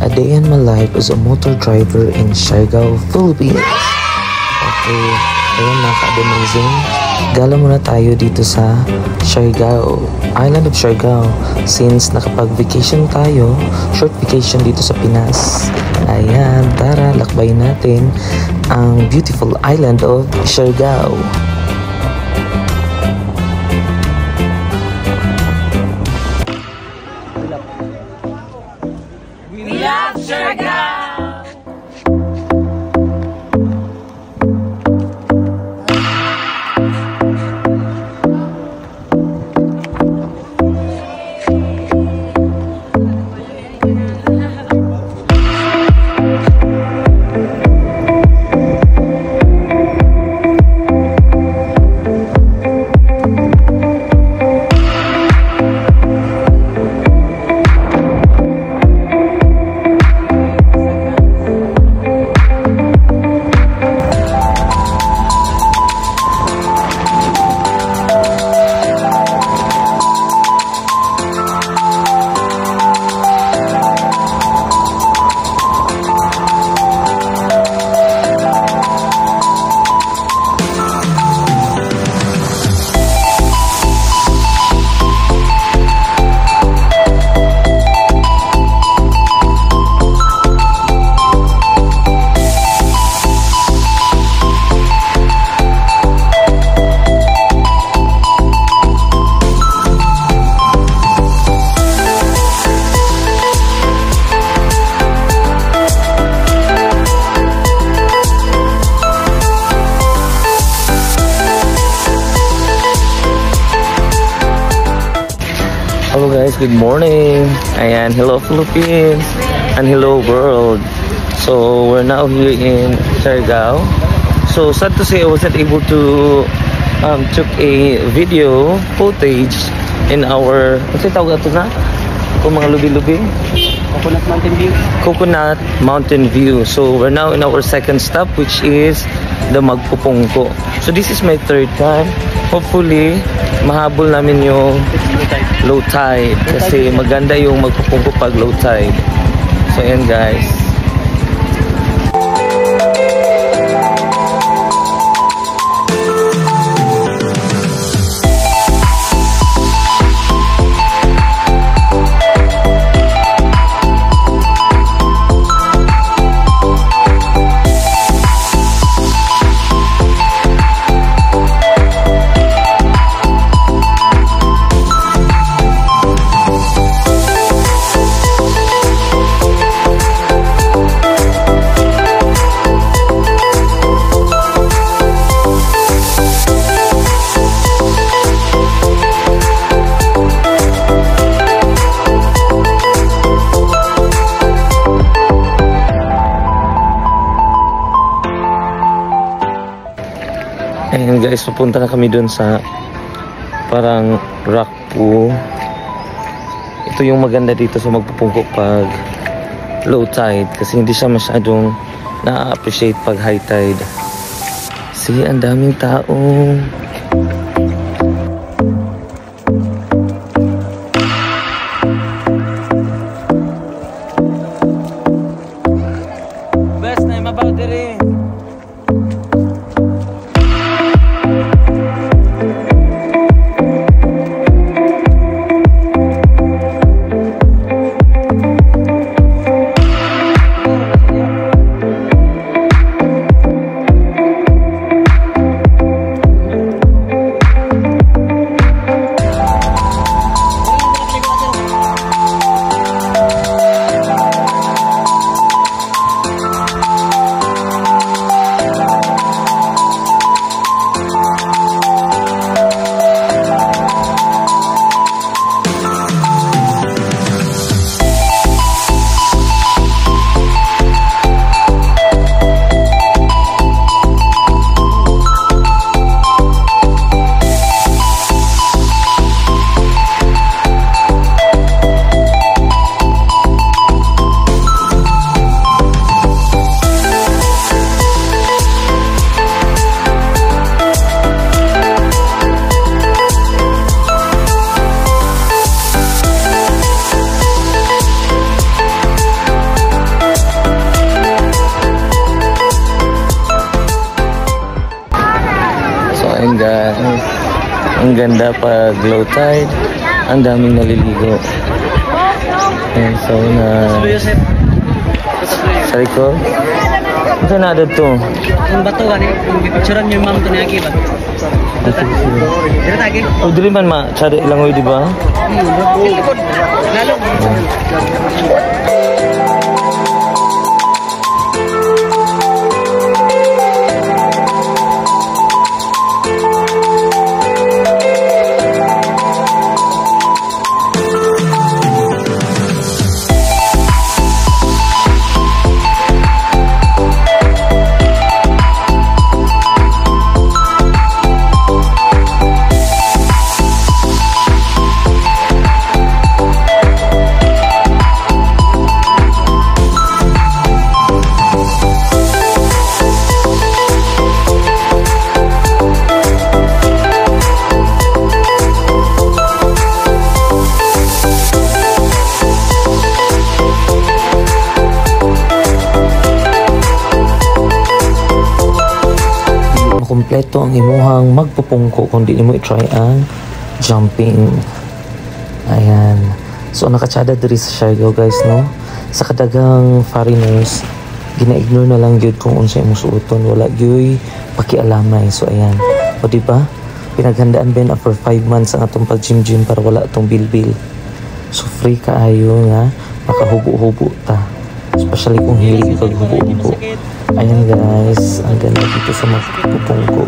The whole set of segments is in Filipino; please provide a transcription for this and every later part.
A day in my life as a motor driver in Siargao, Philippines. Okay, ayun mga ka-amazing. Gala muna tayo dito sa Siargao, Island of Siargao. Since nakapag-vacation tayo, short vacation dito sa Pinas. Ayan, tara, lakbayin natin ang beautiful island of Siargao. We love Siargao! Hello guys, good morning. Ayan, hello Philippines and hello world. So we're now here in Siargao. So sad to say I wasn't able to took a video footage in our, what's it tawag ito na? Kung mga lubi-lubi? Coconut Mountain View. Coconut Mountain View. So we're now in our second stop, which is the Magpupungko. So this is my third time. Hopefully mahabol namin yung low tide kasi maganda yung Magpupungko pag low tide. So ayan guys. Ayan guys, papunta na kami dun sa parang rock pool. Ito yung maganda dito sa Magpupungko pag low tide kasi hindi siya masyadong na-appreciate pag high tide. See, ang daming tao. Best time about it. Ang ganda pag low tide. Ang daming naliligo. And so na sa likod. Ito na to. Yung bato ka ni, yung picturean yung ma'am to ni Aki ba? Dito tagi? O dili man cari langoy di ba? Lalo. Kompleto ang imuhang magpupungko kung di mo i-try ang jumping. Ayan. So nakatsada diri sa Siargao guys, no? Sa kadagang foreigners, gina-ignore na lang gyud kung unsa imong suoton, wala gyud pakialamay. So ayan. O di ba? Pinaghandaan ben after 5 months ang atong pag-gym para wala atong bilbil. So free kaayo nga makahubo-hubo ta. Especially kung hilig kag hubo-hubo. Ayan guys, ang ganda dito sa magpupungko.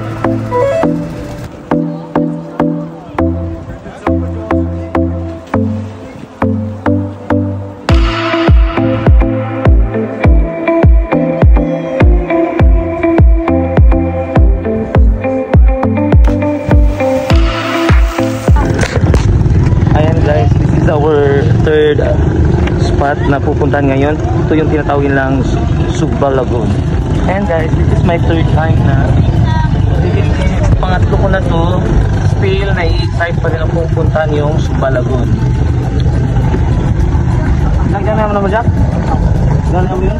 Ayan guys, this is our third spot na pupuntahan ngayon. Ito yung tinatawag lang Sugba Lagoon. And guys, this is my third time na. Pangatlo ko na to. Still, nai-excite pa rin ang pupuntahan yung Sugba Lagoon. Nagdana naman Jack? Gana mo yun?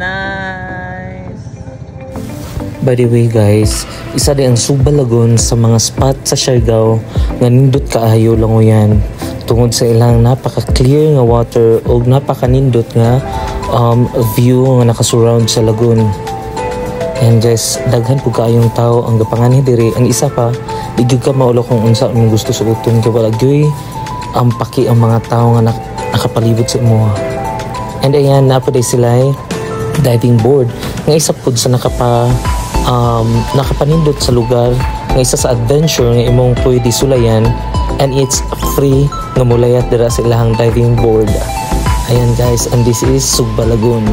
Nice! By the way guys, isa din ang Sugba Lagoon sa mga spot sa Siargao nga nindot kaayo lang yan tungod sa ilang napaka-clear nga water o napaka-nindot nga view nga nakasurround sa lagoon. And guys, daghan po kaayong tao ang gapangan diri. Ang isa pa, di gyud ka maulo kung unsa ang gusto suoton kay wala gyud ang paki ang mga tao nga nakapalibot sa imo. And ayan, napaday sila diving board nga isa pud sa nakapanindot sa lugar nga isa sa adventure nga imong pwede sulayan, and it's free nga mulayat dira sa ilahang diving board. Ayan guys, and this is Sugba Lagoon.